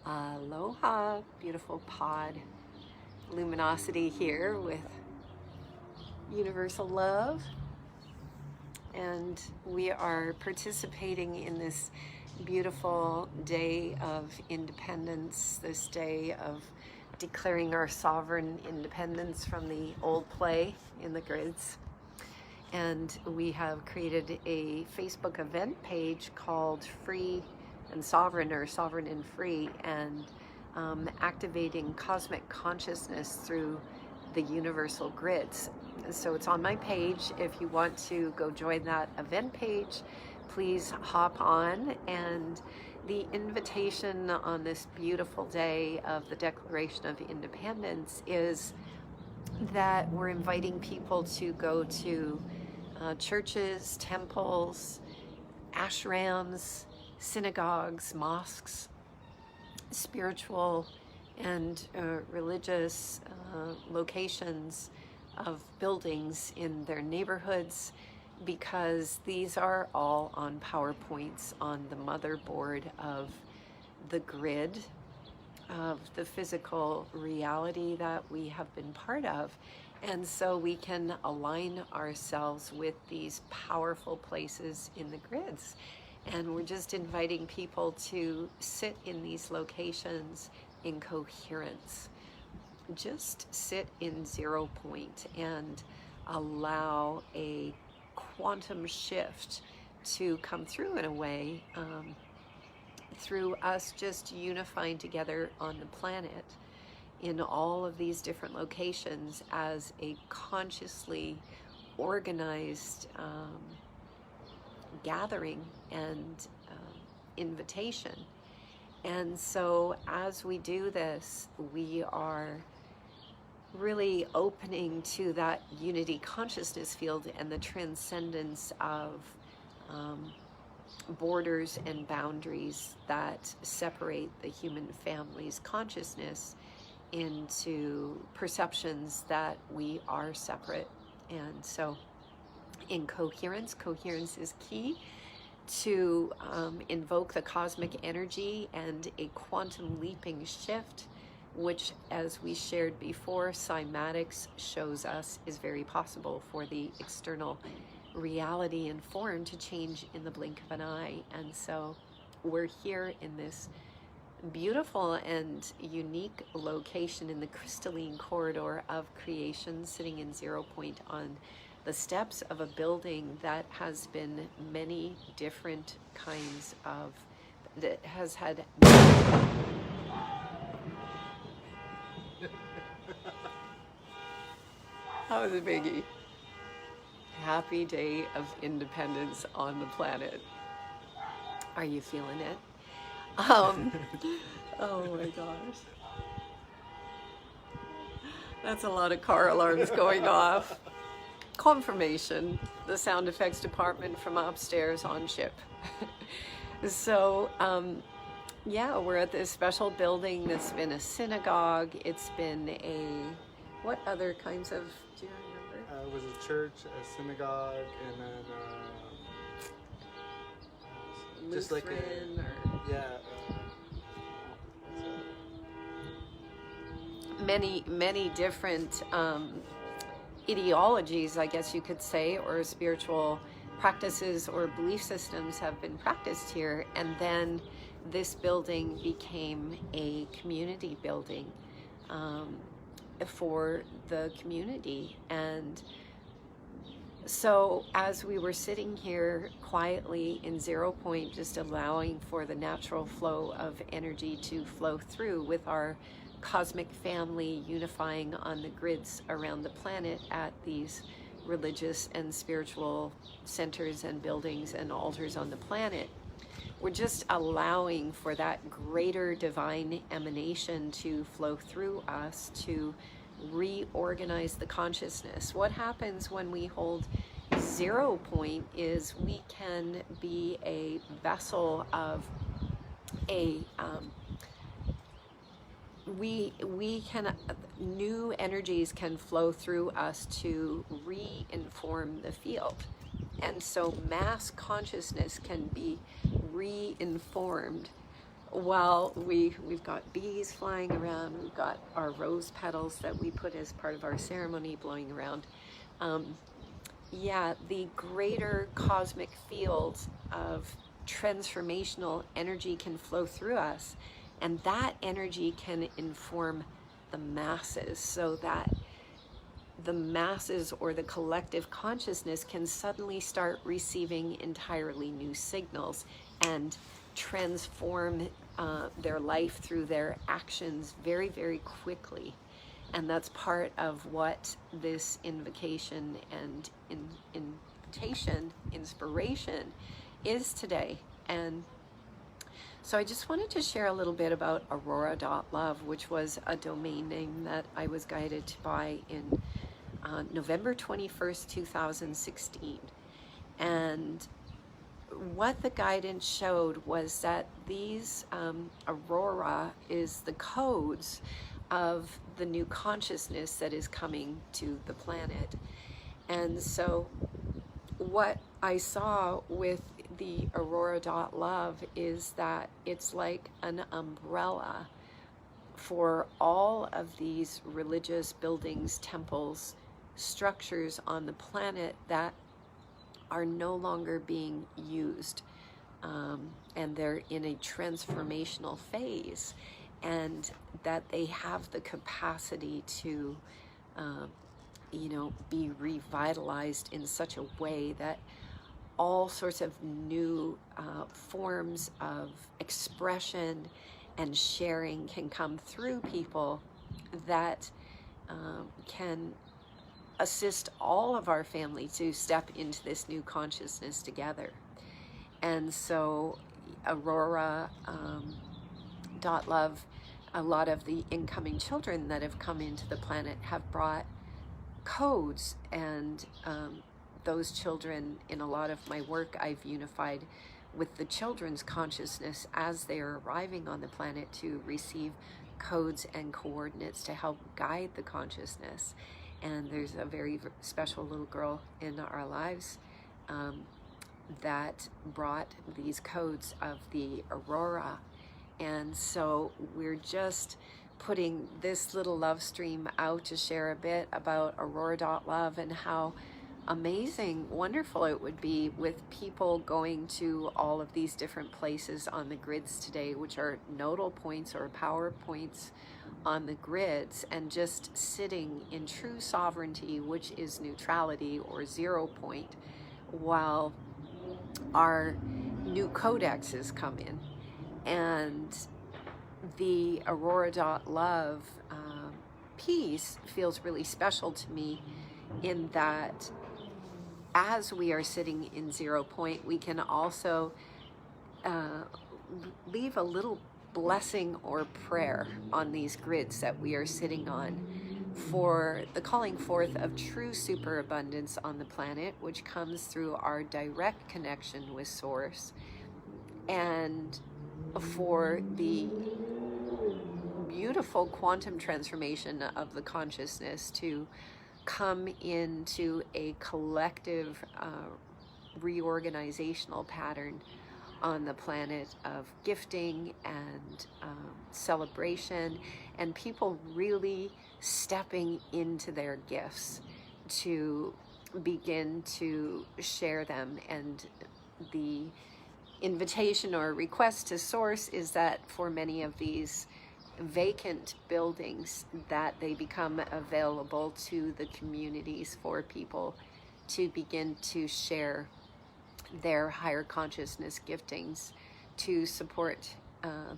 Aloha, beautiful pod luminosity here with Universal Love, and we are participating in this beautiful day of independence, this day of declaring our sovereign independence from the old play in the grids. And we have created a Facebook event page called Free and Sovereign, or Sovereign and Free, and activating cosmic consciousness through the universal grids. So it's on my page. If you want to go join that event page, please hop on. And the invitation on this beautiful day of the Declaration of Independence is that we're inviting people to go to churches, temples, ashrams, synagogues, mosques, spiritual and religious locations of buildings in their neighborhoods, because these are all on PowerPoints on the motherboard of the grid of the physical reality that we have been part of. And so we can align ourselves with these powerful places in the grids. And we're just inviting people to sit in these locations in coherence. Just sit in 0 point and allow a quantum shift to come through in a way, through us just unifying together on the planet in all of these different locations as a consciously organized gathering and invitation. And so as we do this, we are really opening to that unity consciousness field and the transcendence of borders and boundaries that separate the human family's consciousness into perceptions that we are separate. And so in coherence is key to invoke the cosmic energy and a quantum leaping shift, which, as we shared before, cymatics shows us is very possible for the external reality and form to change in the blink of an eye. And so we're here in this beautiful and unique location in the crystalline corridor of creation, sitting in 0 point on the steps of a building that has been many different kinds of, that has had how is it, Biggie? Happy day of independence on the planet. Are you feeling it? Oh my gosh. That's a lot of car alarms going off. Confirmation, the sound effects department from upstairs on ship. So, yeah, we're at this special building that's been a synagogue. It's been a, what other kinds of, do you remember? It was a church, a synagogue, and then just like Lutheran, a, yeah. Many different ideologies, I guess you could say, or spiritual practices or belief systems have been practiced here. And then this building became a community building for the community. And so as we were sitting here quietly in 0 point, just allowing for the natural flow of energy to flow through with our cosmic family, unifying on the grids around the planet at these religious and spiritual centers and buildings and altars on the planet, we're just allowing for that greater divine emanation to flow through us to reorganize the consciousness. What happens when we hold 0 point is we can be a vessel of a we can, new energies can flow through us to re-inform the field. And so mass consciousness can be re-informed Well, we've got bees flying around. We've got our rose petals that we put as part of our ceremony blowing around. Um, yeah, the greater cosmic field of transformational energy can flow through us, and that energy can inform the masses, so that the masses or the collective consciousness can suddenly start receiving entirely new signals and transform their life through their actions very, very quickly. And that's part of what this invocation and inspiration is today. And so I just wanted to share a little bit about ArOrA.love, which was a domain name that I was guided to buy in November 21st, 2016. And what the guidance showed was that these ArOrA is the codes of the new consciousness that is coming to the planet. And so what I saw with the ArOrA.love is that it's like an umbrella for all of these religious buildings, temples, structures on the planet that are no longer being used, and they're in a transformational phase, and that they have the capacity to be revitalized in such a way that all sorts of new forms of expression and sharing can come through people that can assist all of our family to step into this new consciousness together. And so ArOrA .love, a lot of the incoming children that have come into the planet have brought codes, and those children, in a lot of my work, I've unified with the children's consciousness as they're arriving on the planet to receive codes and coordinates to help guide the consciousness. And there's a very special little girl in our lives that brought these codes of the ArOrA. And so we're just putting this little love stream out to share a bit about ArOrA.love and how amazing, wonderful it would be with people going to all of these different places on the grids today, which are nodal points or power points on the grids, and just sitting in true sovereignty, which is neutrality or 0 point, while our new codexes come in. And the ArOrA.love piece feels really special to me in that as we are sitting in 0 point, we can also leave a little blessing or prayer on these grids that we are sitting on for the calling forth of true superabundance on the planet, which comes through our direct connection with Source, and for the beautiful quantum transformation of the consciousness to come into a collective reorganizational pattern on the planet of gifting and celebration, and people really stepping into their gifts to begin to share them. And the invitation or request to Source is that for many of these vacant buildings, that they become available to the communities for people to begin to share their higher consciousness giftings to support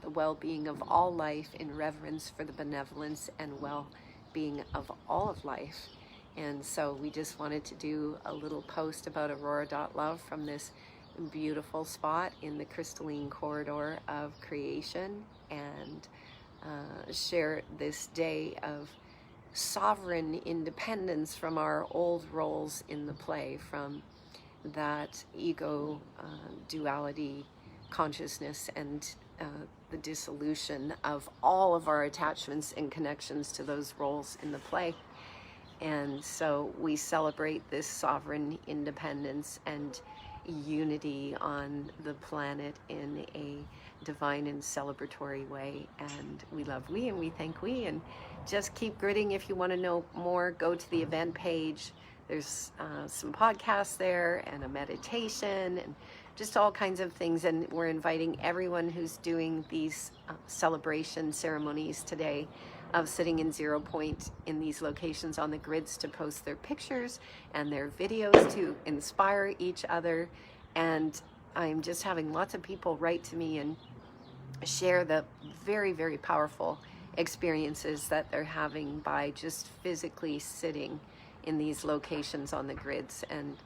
the well-being of all life in reverence for the benevolence and well-being of all of life. And so we just wanted to do a little post about ArOrA.love from this beautiful spot in the crystalline corridor of creation, and share this day of sovereign independence from our old roles in the play, from that ego duality consciousness, and the dissolution of all of our attachments and connections to those roles in the play. And so we celebrate this sovereign independence and unity on the planet in a divine and celebratory way. And we love we, and we thank we, and just keep gridding. If you want to know more, go to the event page. There's some podcasts there and a meditation and just all kinds of things. And we're inviting everyone who's doing these celebration ceremonies today of sitting in 0 Point in these locations on the grids to post their pictures and their videos to inspire each other. And I'm just having lots of people write to me and share the very, very powerful experiences that they're having by just physically sitting in these locations on the grids, and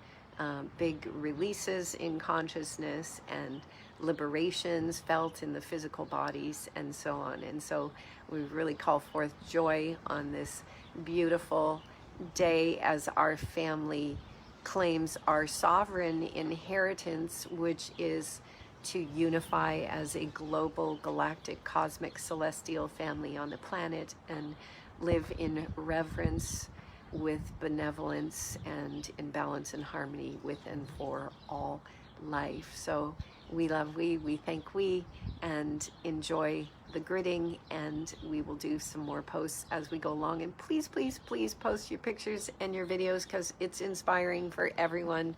big releases in consciousness and liberations felt in the physical bodies and so on. And so we really call forth joy on this beautiful day as our family claims our sovereign inheritance, which is to unify as a global, galactic, cosmic, celestial family on the planet and live in reverence with benevolence and in balance and harmony with and for all life. So we love we thank we, and enjoy the gridding, and we will do some more posts as we go along. And please, please, please post your pictures and your videos, because it's inspiring for everyone.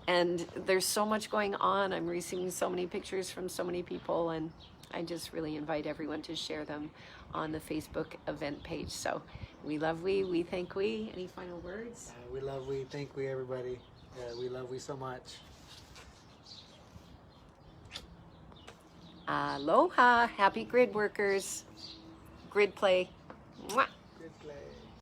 And there's so much going on. I'm receiving so many pictures from so many people, and I just really invite everyone to share them on the Facebook event page. So we love we thank we. Any final words? We love we, thank we, everybody. We love we so much. Aloha. Happy grid workers. Grid play. Mwah. Good play.